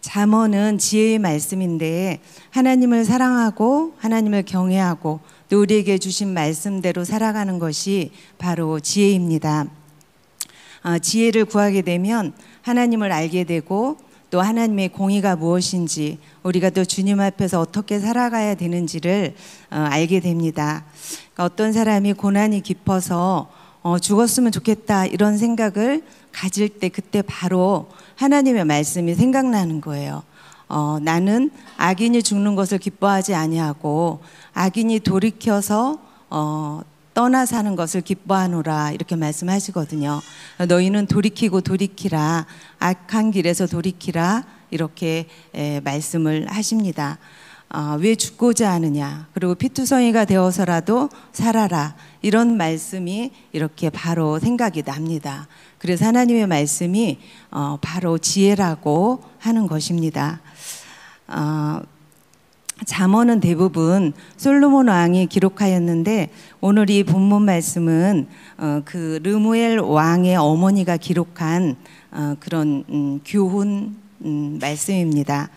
잠언은 지혜의 말씀인데 하나님을 사랑하고 하나님을 경외하고 또 우리에게 주신 말씀대로 살아가는 것이 바로 지혜입니다. 지혜를 구하게 되면 하나님을 알게 되고 또 하나님의 공의가 무엇인지 우리가 또 주님 앞에서 어떻게 살아가야 되는지를 알게 됩니다. 그러니까 어떤 사람이 고난이 깊어서 죽었으면 좋겠다 이런 생각을 가질 때 그때 바로 하나님의 말씀이 생각나는 거예요. 나는 악인이 죽는 것을 기뻐하지 아니하고 악인이 돌이켜서 떠나 사는 것을 기뻐하노라 이렇게 말씀하시거든요. 너희는 돌이키고 돌이키라, 악한 길에서 돌이키라 이렇게 말씀을 하십니다. 왜 죽고자 하느냐, 그리고 피투성이가 되어서라도 살아라, 이런 말씀이 이렇게 바로 생각이 납니다. 그래서 하나님의 말씀이 바로 지혜라고 하는 것입니다. 잠언은 대부분 솔로몬 왕이 기록하였는데 오늘 이 본문 말씀은 그 르무엘 왕의 어머니가 기록한 그런 교훈 말씀입니다.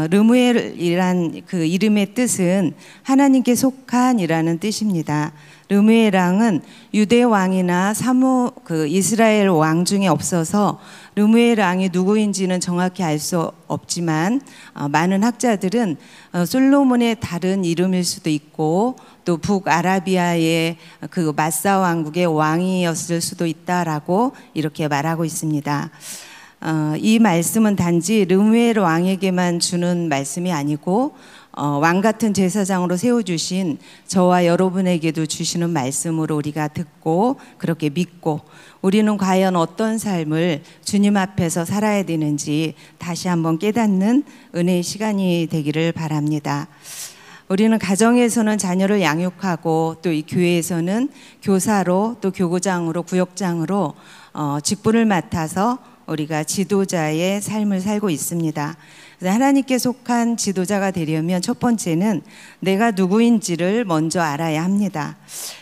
르무엘이란 그 이름의 뜻은 하나님께 속한이라는 뜻입니다. 르무엘 왕은 유대 왕이나 그 이스라엘 왕 중에 없어서 르무엘 왕이 누구인지는 정확히 알 수 없지만 많은 학자들은 솔로몬의 다른 이름일 수도 있고 또 북아라비아의 그 마사 왕국의 왕이었을 수도 있다라고 이렇게 말하고 있습니다. 이 말씀은 단지 르무엘 왕에게만 주는 말씀이 아니고 왕 같은 제사장으로 세워주신 저와 여러분에게도 주시는 말씀으로 우리가 듣고 그렇게 믿고 우리는 과연 어떤 삶을 주님 앞에서 살아야 되는지 다시 한번 깨닫는 은혜의 시간이 되기를 바랍니다. 우리는 가정에서는 자녀를 양육하고 또 이 교회에서는 교사로 또 교구장으로 구역장으로 직분을 맡아서 우리가 지도자의 삶을 살고 있습니다. 그래서 하나님께 속한 지도자가 되려면 첫 번째는 내가 누구인지를 먼저 알아야 합니다.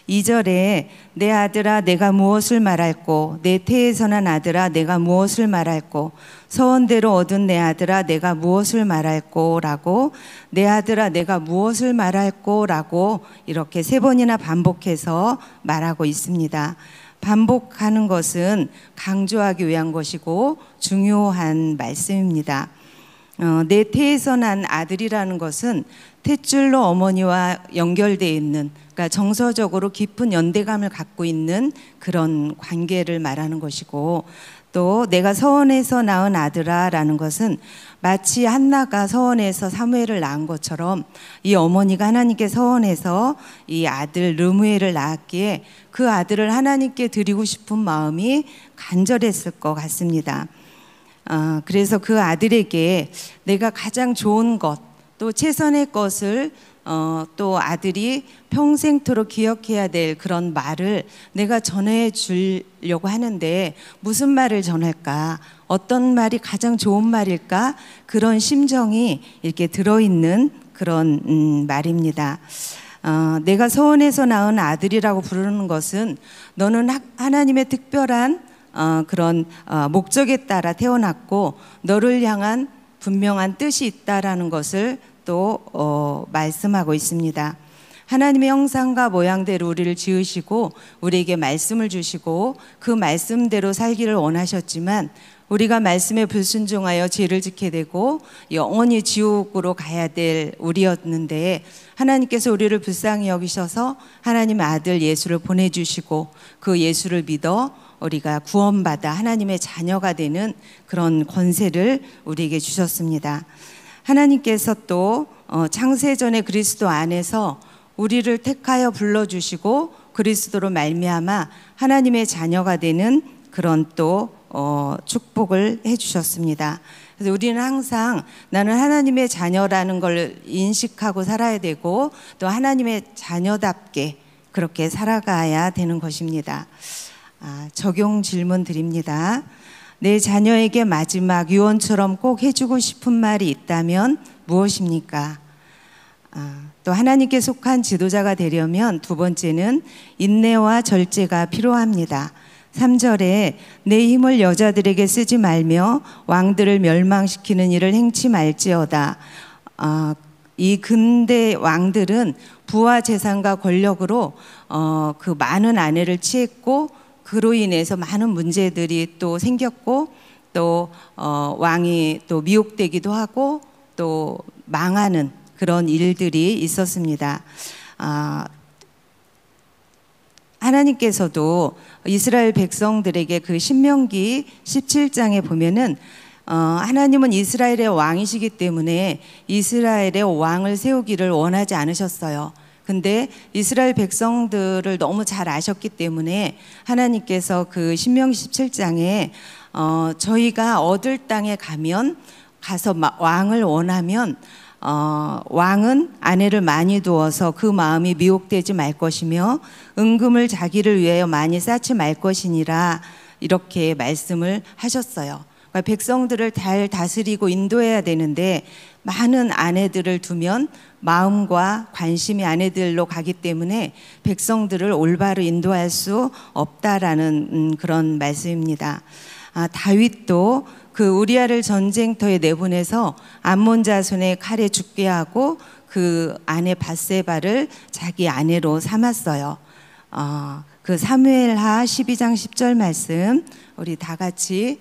2절에 내 아들아 내가 무엇을 말할꼬, 내 태에서 난 아들아 내가 무엇을 말할꼬, 서원대로 얻은 내 아들아 내가 무엇을 말할꼬 라고, 내 아들아 내가 무엇을 말할꼬 라고 이렇게 3번이나 반복해서 말하고 있습니다. 반복하는 것은 강조하기 위한 것이고 중요한 말씀입니다. 내 태에서 난 아들이라는 것은 탯줄로 어머니와 연결되어 있는, 그러니까 정서적으로 깊은 연대감을 갖고 있는 그런 관계를 말하는 것이고, 또 내가 서원에서 낳은 아들아 라는 것은 마치 한나가 서원에서 사무엘을 낳은 것처럼 이 어머니가 하나님께 서원해서 이 아들 르무엘을 낳았기에 그 아들을 하나님께 드리고 싶은 마음이 간절했을 것 같습니다. 그래서 그 아들에게 내가 가장 좋은 것, 또 최선의 것을 또 아들이 평생토록 기억해야 될 그런 말을 내가 전해 주려고 하는데 무슨 말을 전할까? 어떤 말이 가장 좋은 말일까? 그런 심정이 이렇게 들어있는 그런 말입니다. 내가 서원에서 낳은 아들이라고 부르는 것은 너는 하나님의 특별한 그런 목적에 따라 태어났고 너를 향한 분명한 뜻이 있다라는 것을 또 말씀하고 있습니다. 하나님의 형상과 모양대로 우리를 지으시고 우리에게 말씀을 주시고 그 말씀대로 살기를 원하셨지만 우리가 말씀에 불순종하여 죄를 짓게 되고 영원히 지옥으로 가야 될 우리였는데 하나님께서 우리를 불쌍히 여기셔서 하나님의 아들 예수를 보내주시고 그 예수를 믿어 우리가 구원받아 하나님의 자녀가 되는 그런 권세를 우리에게 주셨습니다. 하나님께서 또 창세전에 그리스도 안에서 우리를 택하여 불러주시고 그리스도로 말미암아 하나님의 자녀가 되는 그런 또 축복을 해주셨습니다. 그래서 우리는 항상 나는 하나님의 자녀라는 걸 인식하고 살아야 되고 또 하나님의 자녀답게 그렇게 살아가야 되는 것입니다. 적용 질문 드립니다. 내 자녀에게 마지막 유언처럼 꼭 해주고 싶은 말이 있다면 무엇입니까? 또 하나님께 속한 지도자가 되려면 두 번째는 인내와 절제가 필요합니다. 3절에 내 힘을 여자들에게 쓰지 말며 왕들을 멸망시키는 일을 행치 말지어다. 이 근대 왕들은 부와 재산과 권력으로 그 많은 아내를 취했고 그로 인해서 많은 문제들이 또 생겼고 또 왕이 또 미혹되기도 하고 또 망하는 그런 일들이 있었습니다. 하나님께서도 이스라엘 백성들에게 그 신명기 17장에 보면은 하나님은 이스라엘의 왕이시기 때문에 이스라엘의 왕을 세우기를 원하지 않으셨어요. 근데 이스라엘 백성들을 너무 잘 아셨기 때문에 하나님께서 그 신명기 17장에 저희가 얻을 땅에 가서 왕을 원하면 왕은 아내를 많이 두어서 그 마음이 미혹되지 말 것이며 은금을 자기를 위하여 많이 쌓지 말 것이니라 이렇게 말씀을 하셨어요. 그러니까 백성들을 잘 다스리고 인도해야 되는데 많은 아내들을 두면 마음과 관심이 아내들로 가기 때문에 백성들을 올바로 인도할 수 없다라는 그런 말씀입니다. 다윗도 그 우리아를 전쟁터에 내보내서 암몬 자손의 칼에 죽게 하고 그 아내 밧세바를 자기 아내로 삼았어요. 그 사무엘하 12장 10절 말씀 우리 다 같이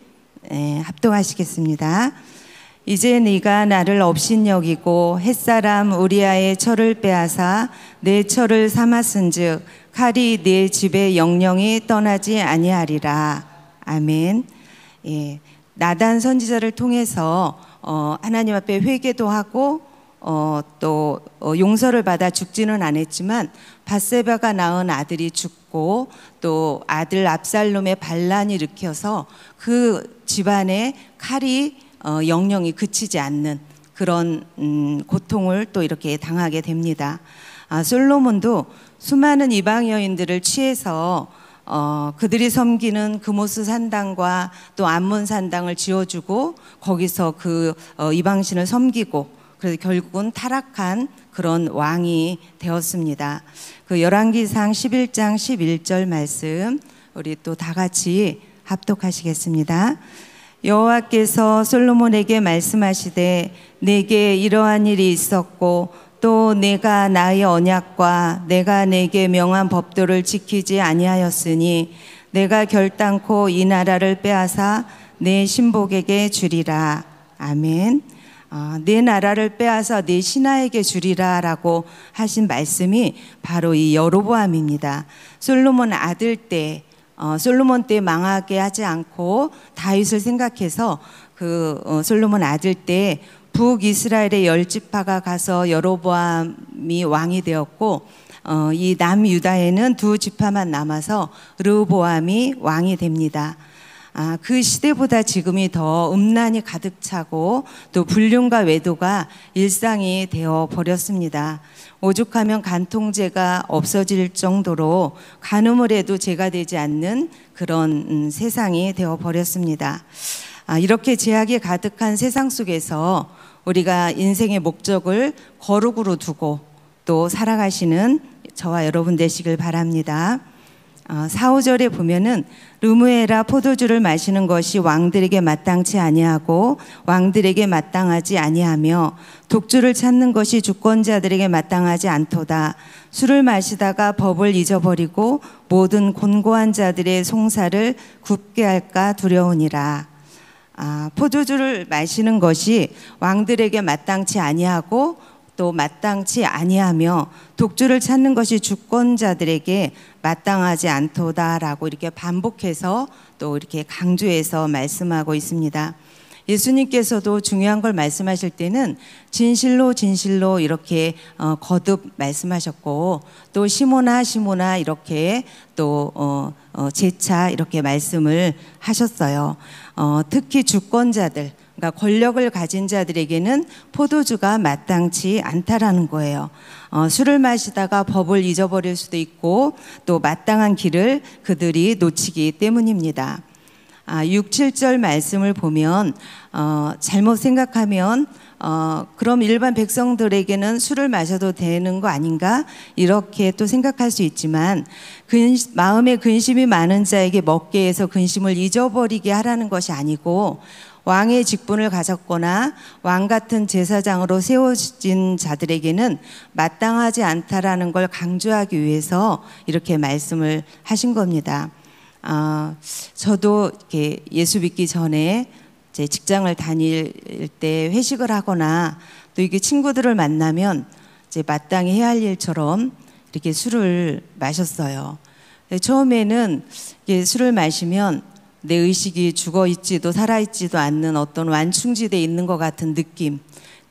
합독하시겠습니다. 이제 네가 나를 업신여기고 햇사람 우리아의 철을 빼앗아 내 철을 삼았은즉 칼이 내 집에 영영이 떠나지 아니하리라. 아멘. 나단 선지자를 통해서 하나님 앞에 회개도 하고 또 용서를 받아 죽지는 않았지만 밧세바가 낳은 아들이 죽고 또 아들 압살롬의 반란이 일으켜서 그 집안에 칼이 영영이 그치지 않는 그런 고통을 또 이렇게 당하게 됩니다. 솔로몬도 수많은 이방 여인들을 취해서 그들이 섬기는 그모스 산당과 또 암몬 산당을 지어주고 거기서 그 이방신을 섬기고 그래서 결국은 타락한 그런 왕이 되었습니다. 그 열왕기상 11장 11절 말씀 우리 또 다 같이 합독하시겠습니다. 여호와께서 솔로몬에게 말씀하시되 내게 이러한 일이 있었고 또 내가 나의 언약과 내가 내게 명한 법도를 지키지 아니하였으니 내가 결단코 이 나라를 빼앗아 내 신복에게 주리라. 아멘. 내 나라를 빼앗아 내 신하에게 주리라 라고 하신 말씀이 바로 이 여로보암입니다. 솔로몬 아들 때 솔로몬 때 망하게 하지 않고 다윗을 생각해서 솔로몬 아들 때 북이스라엘의 10지파가 가서 여로보암이 왕이 되었고 이 남유다에는 2지파만 남아서 르호보암이 왕이 됩니다. 그 시대보다 지금이 더 음란이 가득 차고 또 불륜과 외도가 일상이 되어 버렸습니다. 오죽하면 간통죄가 없어질 정도로 간음을 해도 죄가 되지 않는 그런 세상이 되어 버렸습니다. 이렇게 죄악이 가득한 세상 속에서 우리가 인생의 목적을 거룩으로 두고 또 살아가시는 저와 여러분 되시길 바랍니다. 4, 5절에 보면은 르무에라 포도주를 마시는 것이 왕들에게 마땅치 아니하고 왕들에게 마땅하지 아니하며 독주를 찾는 것이 주권자들에게 마땅하지 않도다. 술을 마시다가 법을 잊어버리고 모든 곤고한 자들의 송사를 굽게 할까 두려우니라. 포도주를 마시는 것이 왕들에게 마땅치 아니하고 또 마땅치 아니하며 독주를 찾는 것이 주권자들에게 마땅하지 않도다라고 이렇게 반복해서 또 이렇게 강조해서 말씀하고 있습니다. 예수님께서도 중요한 걸 말씀하실 때는 진실로 진실로 이렇게 거듭 말씀하셨고 또 시모나 이렇게 또 재차 이렇게 말씀을 하셨어요. 특히 주권자들 그러니까 권력을 가진 자들에게는 포도주가 마땅치 않다라는 거예요. 술을 마시다가 법을 잊어버릴 수도 있고 또 마땅한 길을 그들이 놓치기 때문입니다. 6, 7절 말씀을 보면 잘못 생각하면 그럼 일반 백성들에게는 술을 마셔도 되는 거 아닌가? 이렇게 또 생각할 수 있지만 마음에 근심이 많은 자에게 먹게 해서 근심을 잊어버리게 하라는 것이 아니고 왕의 직분을 가졌거나 왕 같은 제사장으로 세워진 자들에게는 마땅하지 않다라는 걸 강조하기 위해서 이렇게 말씀을 하신 겁니다. 저도 이렇게 예수 믿기 전에 제 직장을 다닐 때 회식을 하거나 또 이게 친구들을 만나면 이제 마땅히 해야 할 일처럼 이렇게 술을 마셨어요. 처음에는 이게 술을 마시면 내 의식이 죽어 있지도 살아 있지도 않는 어떤 완충지대에 있는 것 같은 느낌,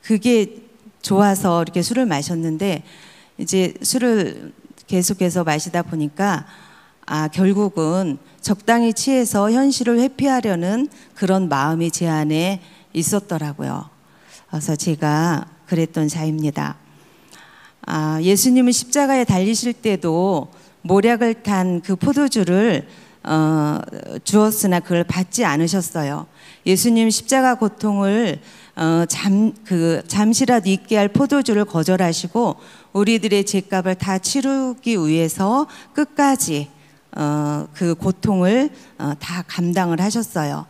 그게 좋아서 이렇게 술을 마셨는데 이제 술을 계속해서 마시다 보니까 결국은 적당히 취해서 현실을 회피하려는 그런 마음이 제 안에 있었더라고요. 그래서 제가 그랬던 자입니다. 예수님은 십자가에 달리실 때도 모략을 탄 그 포도주를 주었으나 그걸 받지 않으셨어요. 예수님 십자가 고통을 잠시라도 잊게 할 포도주를 거절하시고 우리들의 죄값을 다 치르기 위해서 끝까지 그 고통을 다 감당을 하셨어요.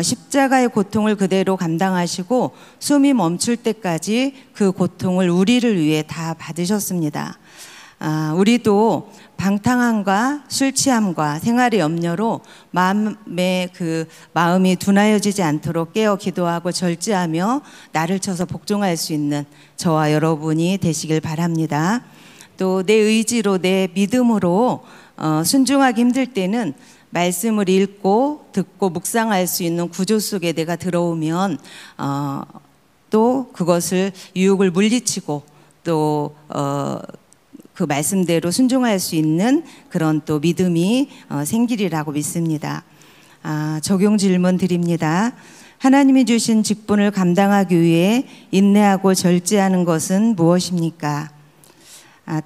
십자가의 고통을 그대로 감당하시고 숨이 멈출 때까지 그 고통을 우리를 위해 다 받으셨습니다. 우리도 방탕함과 술 취함과 생활의 염려로 마음이 둔하여지지 않도록 깨어 기도하고 절제하며 나를 쳐서 복종할 수 있는 저와 여러분이 되시길 바랍니다. 또 내 의지로 내 믿음으로 순종하기 힘들 때는 말씀을 읽고 듣고 묵상할 수 있는 구조 속에 내가 들어오면 또 그것을 유혹을 물리치고 또 그 말씀대로 순종할 수 있는 그런 또 믿음이 생기리라고 믿습니다. 적용 질문 드립니다. 하나님이 주신 직분을 감당하기 위해 인내하고 절제하는 것은 무엇입니까?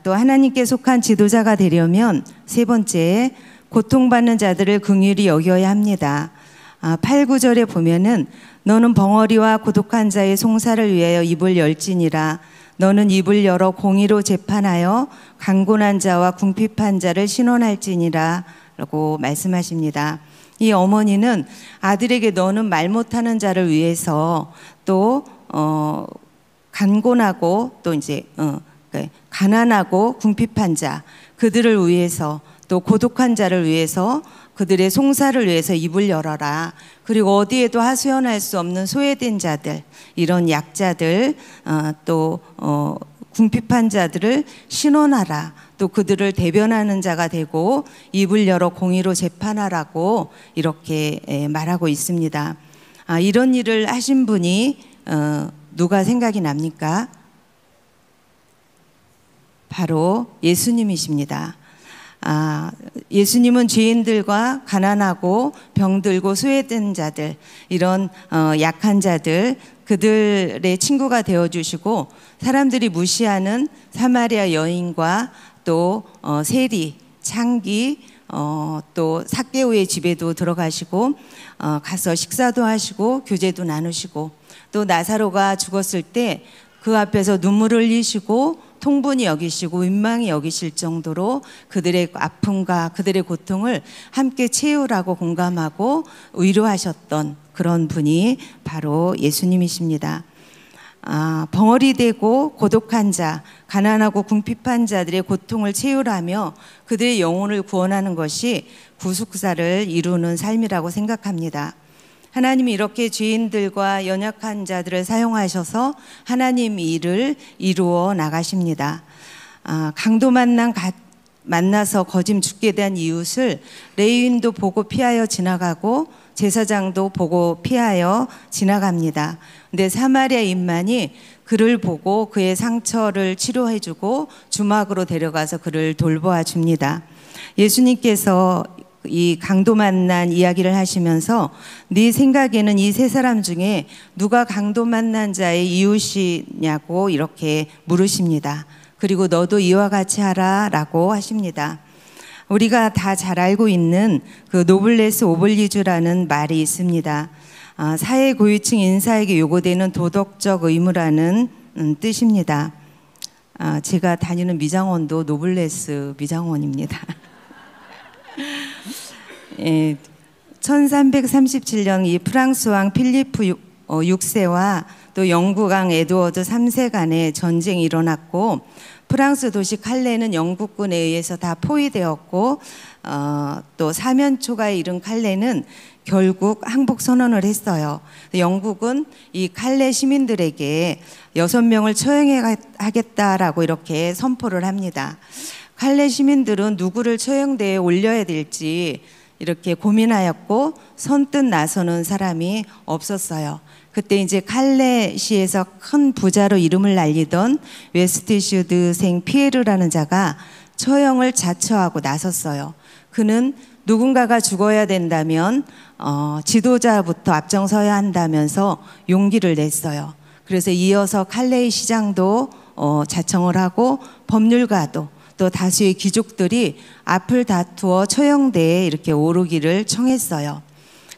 또 하나님께 속한 지도자가 되려면 세 번째, 고통받는 자들을 긍휼히 여겨야 합니다. 8, 9절에 보면은 너는 벙어리와 고독한 자의 송사를 위하여 입을 열지니라. 너는 입을 열어 공의로 재판하여 강곤한 자와 궁핍한 자를 신원할지니라 라고 말씀하십니다. 이 어머니는 아들에게 너는 말 못하는 자를 위해서 또 간곤하고 또 이제 가난하고 궁핍한 자 그들을 위해서 또 고독한 자를 위해서 그들의 송사를 위해서 입을 열어라. 그리고 어디에도 하소연할 수 없는 소외된 자들, 이런 약자들, 또 궁핍한 자들을 신원하라. 또 그들을 대변하는 자가 되고 입을 열어 공의로 재판하라고 이렇게 말하고 있습니다. 이런 일을 하신 분이 누가 생각이 납니까? 바로 예수님이십니다. 예수님은 죄인들과 가난하고 병들고 소외된 자들, 이런 약한 자들, 그들의 친구가 되어주시고 사람들이 무시하는 사마리아 여인과 또 세리, 창기, 또 삭개오의 집에도 들어가시고 가서 식사도 하시고 교제도 나누시고 또 나사로가 죽었을 때 그 앞에서 눈물을 흘리시고 통분히 여기시고 민망히 여기실 정도로 그들의 아픔과 그들의 고통을 함께 채우라고 공감하고 위로하셨던 그런 분이 바로 예수님이십니다. 벙어리 되고 고독한 자, 가난하고 궁핍한 자들의 고통을 채우라며 그들의 영혼을 구원하는 것이 구속사를 이루는 삶이라고 생각합니다. 하나님이 이렇게 죄인들과 연약한 자들을 사용하셔서 하나님 일을 이루어 나가십니다. 강도 만나서 거짐 죽게 된 이웃을 레위인도 보고 피하여 지나가고 제사장도 보고 피하여 지나갑니다. 근데 사마리아인만이 그를 보고 그의 상처를 치료해주고 주막으로 데려가서 그를 돌보아 줍니다. 예수님께서 이 강도 만난 이야기를 하시면서 네 생각에는 이 세 사람 중에 누가 강도 만난 자의 이웃이냐고 이렇게 물으십니다. 그리고 너도 이와 같이 하라 라고 하십니다. 우리가 다 잘 알고 있는 그 노블레스 오블리주라는 말이 있습니다. 사회 고위층 인사에게 요구되는 도덕적 의무라는 뜻입니다. 제가 다니는 미장원도 노블레스 미장원입니다. 예, 1337년 이 프랑스 왕 필리프 6세와 또 영국 왕 에드워드 3세 간에 전쟁이 일어났고, 프랑스 도시 칼레는 영국군에 의해서 다 포위되었고, 또 사면초가에 이른 칼레는 결국 항복 선언을 했어요. 영국은 이 칼레 시민들에게 6명을 처형하겠다라고 이렇게 선포를 합니다. 칼레 시민들은 누구를 처형대에 올려야 될지 이렇게 고민하였고 선뜻 나서는 사람이 없었어요. 그때 이제 칼레시에서 큰 부자로 이름을 날리던 웨스트슈드생 피에르라는 자가 처형을 자처하고 나섰어요. 그는 누군가가 죽어야 된다면 지도자부터 앞장서야 한다면서 용기를 냈어요. 그래서 이어서 칼레의 시장도 자청을 하고 법률가도 또 다수의 귀족들이 앞을 다투어 처형대에 이렇게 오르기를 청했어요.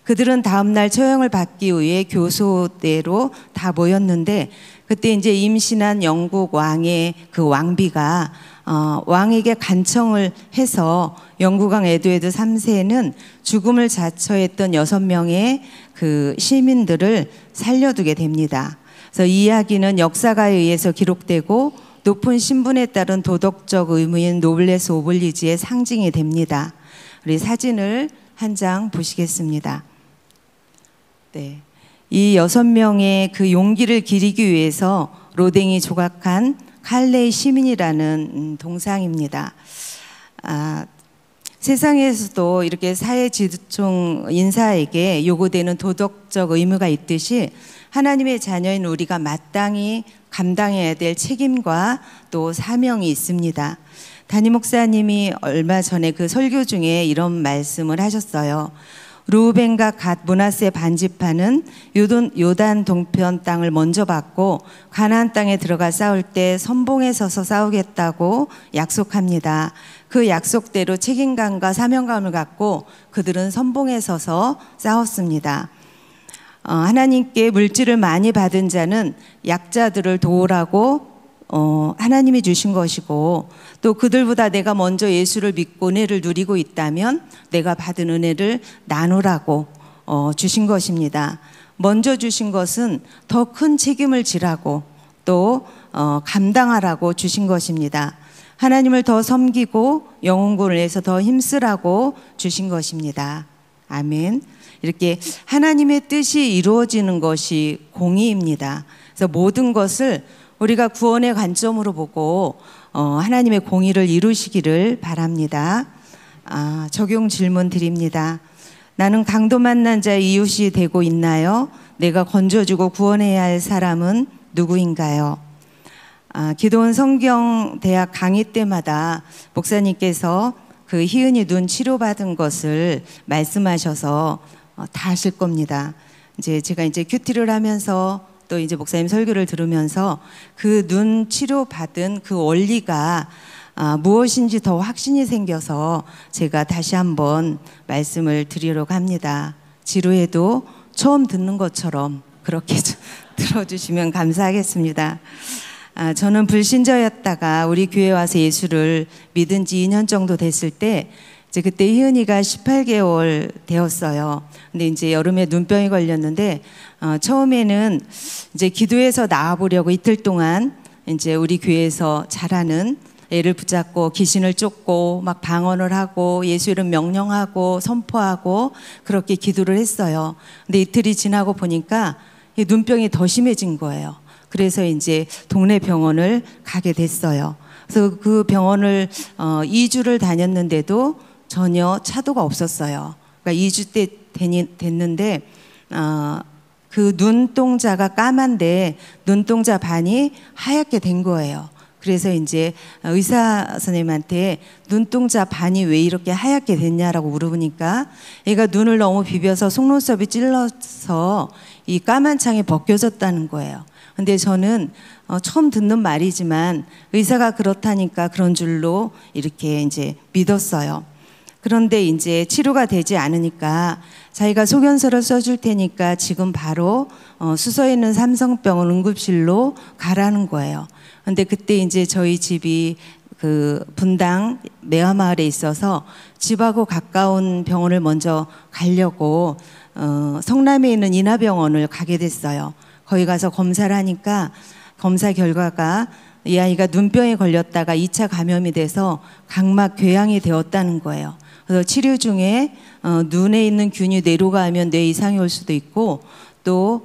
그들은 다음날 처형을 받기 위해 교소대로 다 모였는데, 그때 이제 임신한 영국 왕의 그 왕비가 왕에게 간청을 해서 영국 왕 에드워드 3세는 죽음을 자처했던 6명의 그 시민들을 살려두게 됩니다. 그래서 이 이야기는 역사가에 의해서 기록되고 높은 신분에 따른 도덕적 의무인 노블레스 오블리지의 상징이 됩니다. 우리 사진을 한 장 보시겠습니다. 네, 이 6명의 그 용기를 기리기 위해서 로댕이 조각한 칼레의 시민이라는 동상입니다. 세상에서도 이렇게 사회 지도층 인사에게 요구되는 도덕적 의무가 있듯이 하나님의 자녀인 우리가 마땅히 감당해야 될 책임과 또 사명이 있습니다. 담임 목사님이 얼마 전에 그 설교 중에 이런 말씀을 하셨어요. 르우벤과 갓 므낫세 반지파는 요단 동편 땅을 먼저 받고 가나안 땅에 들어가 싸울 때 선봉에 서서 싸우겠다고 약속합니다. 그 약속대로 책임감과 사명감을 갖고 그들은 선봉에 서서 싸웠습니다. 하나님께 물질을 많이 받은 자는 약자들을 도우라고 하나님이 주신 것이고, 또 그들보다 내가 먼저 예수를 믿고 은혜를 누리고 있다면 내가 받은 은혜를 나누라고 주신 것입니다. 먼저 주신 것은 더 큰 책임을 지라고 또 감당하라고 주신 것입니다. 하나님을 더 섬기고 영혼구원을 위해서 더 힘쓰라고 주신 것입니다. 아멘. 이렇게 하나님의 뜻이 이루어지는 것이 공의입니다. 그래서 모든 것을 우리가 구원의 관점으로 보고 하나님의 공의를 이루시기를 바랍니다. 적용 질문 드립니다. 나는 강도 만난 자의 이웃이 되고 있나요? 내가 건져주고 구원해야 할 사람은 누구인가요? 기도원 성경대학 강의 때마다 목사님께서 그 희은이 눈 치료받은 것을 말씀하셔서 다 아실 겁니다. 제가 큐티를 하면서 또 이제 목사님 설교를 들으면서 그 눈 치료받은 그 원리가 무엇인지 더 확신이 생겨서 제가 다시 한번 말씀을 드리려고 합니다. 지루해도 처음 듣는 것처럼 그렇게 들어주시면 감사하겠습니다. 저는 불신자였다가 우리 교회 와서 예수를 믿은 지 2년 정도 됐을 때 그때 희은이가 18개월 되었어요. 근데 이제 여름에 눈병이 걸렸는데 처음에는 이제 기도해서 나와보려고 이틀 동안 이제 우리 교회에서 잘하는 애를 붙잡고 귀신을 쫓고 막 방언을 하고 예수 이름 명령하고 선포하고 그렇게 기도를 했어요. 근데 이틀이 지나고 보니까 눈병이 더 심해진 거예요. 그래서 이제 동네 병원을 가게 됐어요. 그래서 그 병원을 2주를 다녔는데도 전혀 차도가 없었어요. 그러니까 2주 때 됐는데 그 눈동자가 까만데 눈동자 반이 하얗게 된 거예요. 그래서 이제 의사 선생님한테 눈동자 반이 왜 이렇게 하얗게 됐냐라고 물어보니까 얘가 눈을 너무 비벼서 속눈썹이 찔러서 이 까만 창이 벗겨졌다는 거예요. 근데 저는 처음 듣는 말이지만 의사가 그렇다니까 그런 줄로 이렇게 이제 믿었어요. 그런데 이제 치료가 되지 않으니까 자기가 소견서를 써줄 테니까 지금 바로 수서에 있는 삼성병원 응급실로 가라는 거예요. 근데 그때 이제 저희 집이 그 분당 매화마을에 있어서 집하고 가까운 병원을 먼저 가려고 성남에 있는 인하병원을 가게 됐어요. 거기 가서 검사를 하니까 검사 결과가 이 아이가 눈병에 걸렸다가 2차 감염이 돼서 각막 궤양이 되었다는 거예요. 그래서 치료 중에 눈에 있는 균이 뇌로 가면 뇌 이상이 올 수도 있고 또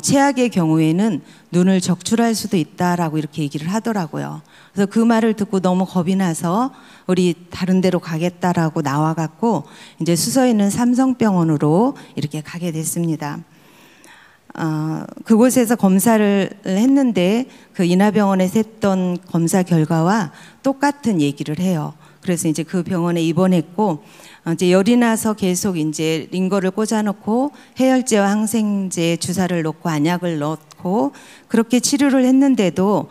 최악의 경우에는 눈을 적출할 수도 있다라고 이렇게 얘기를 하더라고요. 그래서 그 말을 듣고 너무 겁이 나서 우리 다른 데로 가겠다라고 나와갖고 이제 수서에 있는 삼성병원으로 이렇게 가게 됐습니다. 그곳에서 검사를 했는데 그 인하병원에서 했던 검사 결과와 똑같은 얘기를 해요. 그래서 이제 그 병원에 입원했고 이제 열이 나서 계속 이제 링거를 꽂아놓고 해열제와 항생제 주사를 놓고 안약을 넣고 그렇게 치료를 했는데도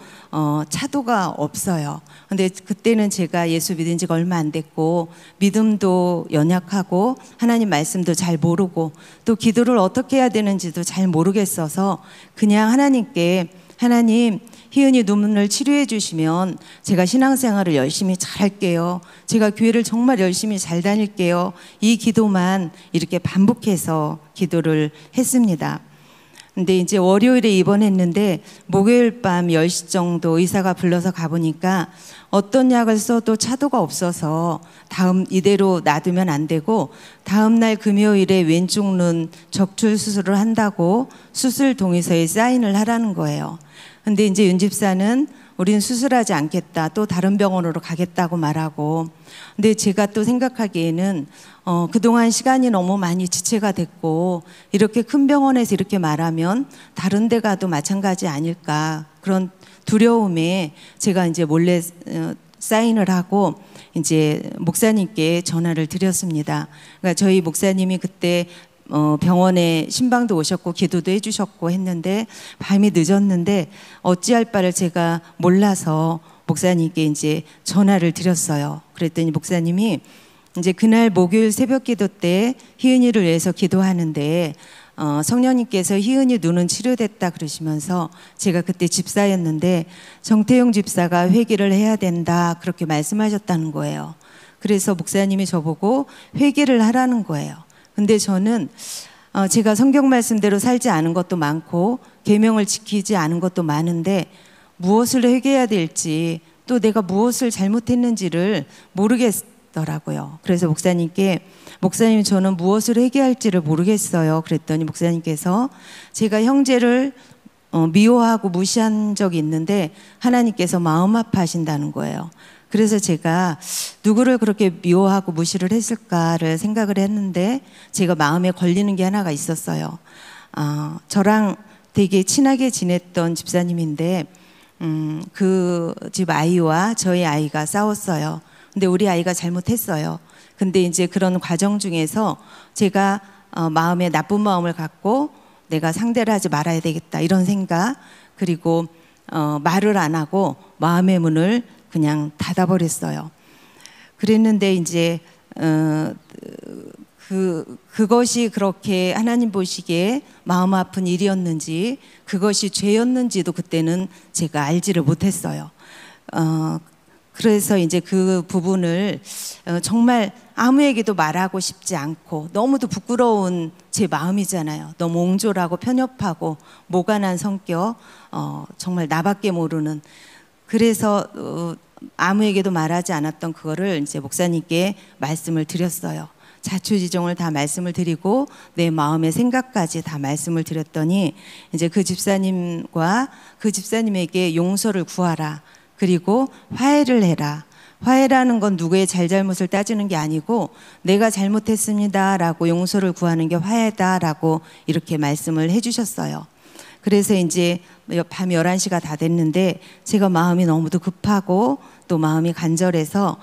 차도가 없어요. 근데 그때는 제가 예수 믿은 지가 얼마 안 됐고 믿음도 연약하고 하나님 말씀도 잘 모르고 또 기도를 어떻게 해야 되는지도 잘 모르겠어서 그냥 하나님께 하나님 희은이 눈을 치료해 주시면 제가 신앙생활을 열심히 잘 할게요. 제가 교회를 정말 열심히 잘 다닐게요. 이 기도만 이렇게 반복해서 기도를 했습니다. 근데 이제 월요일에 입원했는데 목요일 밤 10시 정도 의사가 불러서 가보니까 어떤 약을 써도 차도가 없어서 이대로 놔두면 안 되고 다음날 금요일에 왼쪽 눈 적출 수술을 한다고 수술 동의서에 사인을 하라는 거예요. 근데 이제 윤 집사는 우린 수술하지 않겠다. 또 다른 병원으로 가겠다고 말하고. 근데 제가 또 생각하기에는 그동안 시간이 너무 많이 지체가 됐고 이렇게 큰 병원에서 이렇게 말하면 다른 데 가도 마찬가지 아닐까. 그런 두려움에 제가 이제 몰래 사인을 하고 이제 목사님께 전화를 드렸습니다. 그러니까 저희 목사님이 그때 병원에 신방도 오셨고 기도도 해주셨고 했는데 밤이 늦었는데 어찌할 바를 제가 몰라서 목사님께 이제 전화를 드렸어요. 그랬더니 목사님이 이제 그날 목요일 새벽 기도 때 희은이를 위해서 기도하는데 성령님께서 희은이 눈은 치료됐다 그러시면서 제가 그때 집사였는데 정태용 집사가 회개를 해야 된다 그렇게 말씀하셨다는 거예요. 그래서 목사님이 저보고 회개를 하라는 거예요. 근데 저는 제가 성경 말씀대로 살지 않은 것도 많고 계명을 지키지 않은 것도 많은데 무엇을 회개해야 될지 또 내가 무엇을 잘못했는지를 모르겠더라고요. 그래서 목사님께 목사님 저는 무엇을 회개할지를 모르겠어요. 그랬더니 목사님께서 제가 형제를 미워하고 무시한 적이 있는데 하나님께서 마음 아파하신다는 거예요. 그래서 제가 누구를 그렇게 미워하고 무시를 했을까를 생각을 했는데 제가 마음에 걸리는 게 하나가 있었어요. 저랑 되게 친하게 지냈던 집사님인데 그 집 아이와 저희 아이가 싸웠어요. 근데 우리 아이가 잘못했어요. 근데 이제 그런 과정 중에서 제가 마음에 나쁜 마음을 갖고 내가 상대를 하지 말아야 되겠다 이런 생각 그리고 말을 안 하고 마음의 문을 그냥 닫아버렸어요. 그랬는데 이제 그것이 그렇게 하나님 보시기에 마음 아픈 일이었는지 그것이 죄였는지도 그때는 제가 알지를 못했어요. 그래서 이제 그 부분을 정말 아무에게도 말하고 싶지 않고 너무도 부끄러운 제 마음이잖아요. 너무 옹졸하고 편협하고 모간한 성격, 정말 나밖에 모르는. 그래서 아무에게도 말하지 않았던 그거를 이제 목사님께 말씀을 드렸어요. 자초지종을 다 말씀을 드리고 내 마음의 생각까지 다 말씀을 드렸더니 이제 그 집사님과 그 집사님에게 용서를 구하라. 그리고 화해를 해라. 화해라는 건 누구의 잘잘못을 따지는 게 아니고 내가 잘못했습니다라고 용서를 구하는 게 화해다라고 이렇게 말씀을 해주셨어요. 그래서 이제 밤 11시가 다 됐는데 제가 마음이 너무도 급하고 또 마음이 간절해서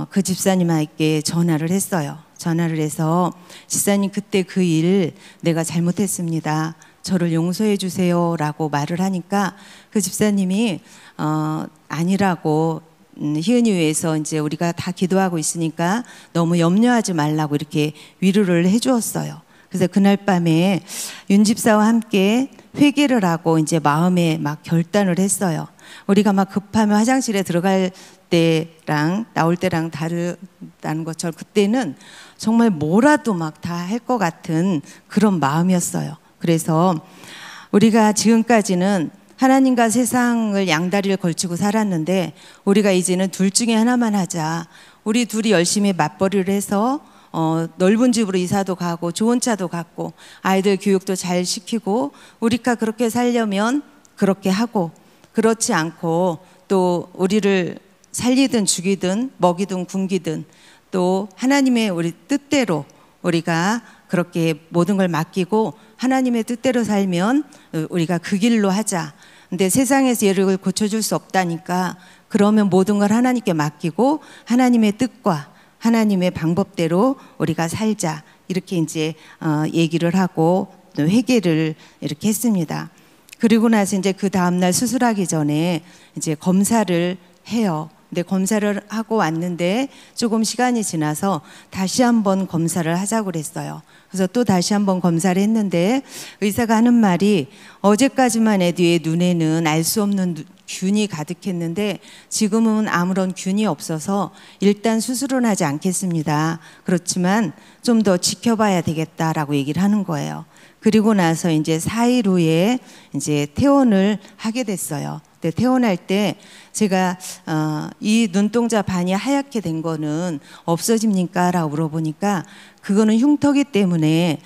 그 집사님에게 전화를 했어요. 전화를 해서 집사님 그때 그 일 내가 잘못했습니다. 저를 용서해 주세요 라고 말을 하니까 그 집사님이 아니라고 희은이 위해서 이제 우리가 다 기도하고 있으니까 너무 염려하지 말라고 이렇게 위로를 해주었어요. 그래서 그날 밤에 윤 집사와 함께 회개를 하고 이제 마음에 막 결단을 했어요. 우리가 막 급하면 화장실에 들어갈 때랑 나올 때랑 다르다는 것처럼 그때는 정말 뭐라도 막 다 할 것 같은 그런 마음이었어요. 그래서 우리가 지금까지는 하나님과 세상을 양다리를 걸치고 살았는데 우리가 이제는 둘 중에 하나만 하자. 우리 둘이 열심히 맞벌이를 해서 넓은 집으로 이사도 가고 좋은 차도 갖고 아이들 교육도 잘 시키고 우리가 그렇게 살려면 그렇게 하고, 그렇지 않고 또 우리를 살리든 죽이든 먹이든 굶기든 또 하나님의 우리 뜻대로 우리가 그렇게 모든 걸 맡기고 하나님의 뜻대로 살면 우리가 그 길로 하자. 근데 세상에서 얘를 고쳐줄 수 없다니까 그러면 모든 걸 하나님께 맡기고 하나님의 뜻과 하나님의 방법대로 우리가 살자. 이렇게 이제 얘기를 하고 또 회개를 이렇게 했습니다. 그리고 나서 이제 그 다음날 수술하기 전에 이제 검사를 해요. 근데 검사를 하고 왔는데 조금 시간이 지나서 다시 한번 검사를 하자고 그랬어요. 그래서 또 다시 한번 검사를 했는데 의사가 하는 말이 어제까지만 해도 얘 눈에는 알 수 없는 균이 가득했는데 지금은 아무런 균이 없어서 일단 수술은 하지 않겠습니다. 그렇지만 좀 더 지켜봐야 되겠다라고 얘기를 하는 거예요. 그리고 나서 이제 4일 후에 이제 퇴원을 하게 됐어요. 근데 퇴원할 때 제가 이 눈동자 반이 하얗게 된 거는 없어집니까? 라고 물어보니까 그거는 흉터기 때문에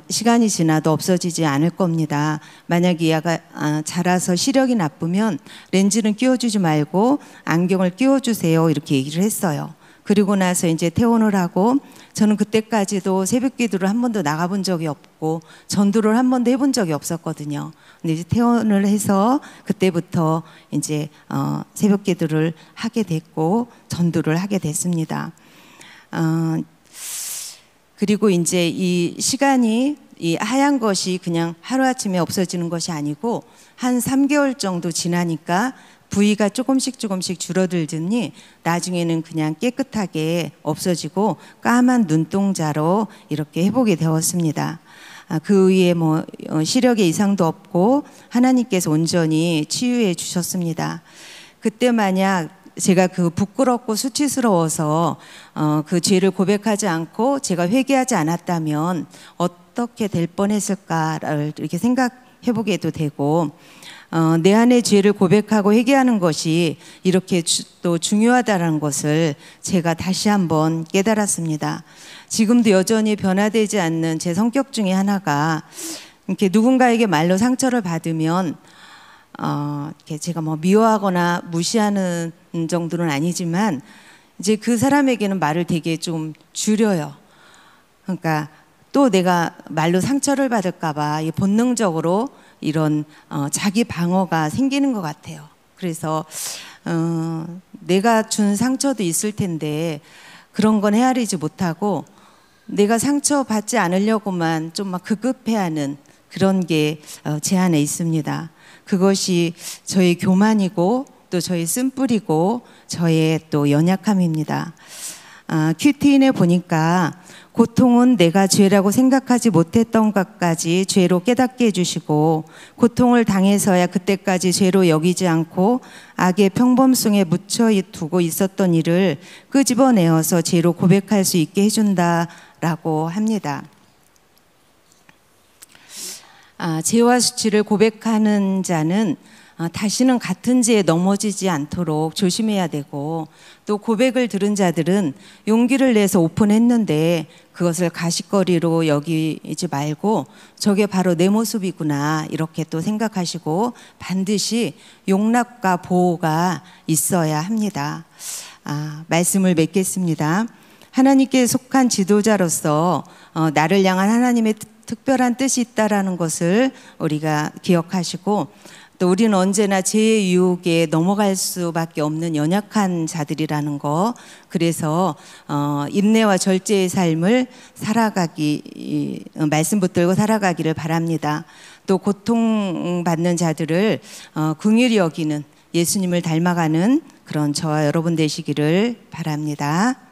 시간이 지나도 없어지지 않을 겁니다. 만약 이 아가 자라서 시력이 나쁘면 렌즈는 끼워주지 말고 안경을 끼워주세요. 이렇게 얘기를 했어요. 그리고 나서 이제 퇴원을 하고 저는 그때까지도 새벽 기도를 한 번도 나가본 적이 없고 전도를 한 번도 해본 적이 없었거든요. 근데 이제 퇴원을 해서 그때부터 이제 새벽 기도를 하게 됐고 전도를 하게 됐습니다. 그리고 이제 이 시간이 이 하얀 것이 그냥 하루아침에 없어지는 것이 아니고 한 3개월 정도 지나니까 부위가 조금씩 줄어들더니 나중에는 그냥 깨끗하게 없어지고 까만 눈동자로 이렇게 회복이 되었습니다. 그 위에 뭐 시력에 이상도 없고 하나님께서 온전히 치유해 주셨습니다. 그때 만약 제가 그 부끄럽고 수치스러워서 그 죄를 고백하지 않고 제가 회개하지 않았다면 어떻게 될 뻔했을까를 이렇게 생각해 보게도 되고 내 안의 죄를 고백하고 회개하는 것이 이렇게 또 중요하다는 것을 제가 다시 한번 깨달았습니다. 지금도 여전히 변화되지 않는 제 성격 중에 하나가 이렇게 누군가에게 말로 상처를 받으면 이렇게 제가 뭐 미워하거나 무시하는 정도는 아니지만 이제 그 사람에게는 말을 되게 좀 줄여요. 그러니까 또 내가 말로 상처를 받을까 봐 본능적으로 이런 자기 방어가 생기는 것 같아요. 그래서 내가 준 상처도 있을 텐데 그런 건 헤아리지 못하고 내가 상처받지 않으려고만 좀 막 급급해하는 그런 게 제 안에 있습니다. 그것이 저의 교만이고 또 저의 쓴뿌리고 저의 또 연약함입니다. 큐티인에 보니까 고통은 내가 죄라고 생각하지 못했던 것까지 죄로 깨닫게 해주시고 고통을 당해서야 그때까지 죄로 여기지 않고 악의 평범성에 묻혀 두고 있었던 일을 끄집어내어서 죄로 고백할 수 있게 해준다라고 합니다. 죄와 수치를 고백하는 자는 다시는 같은 죄에 넘어지지 않도록 조심해야 되고 또 고백을 들은 자들은 용기를 내서 오픈했는데 그것을 가십거리로 여기지 말고 저게 바로 내 모습이구나 이렇게 또 생각하시고 반드시 용납과 보호가 있어야 합니다. 말씀을 맺겠습니다. 하나님께 속한 지도자로서 나를 향한 하나님의 특별한 뜻이 있다라는 것을 우리가 기억하시고 또 우리는 언제나 죄의 유혹에 넘어갈 수밖에 없는 연약한 자들이라는 거. 그래서 인내와 절제의 삶을 살아가기 말씀 붙들고 살아가기를 바랍니다. 또 고통받는 자들을 긍휼히 여기는 예수님을 닮아가는 그런 저와 여러분 되시기를 바랍니다.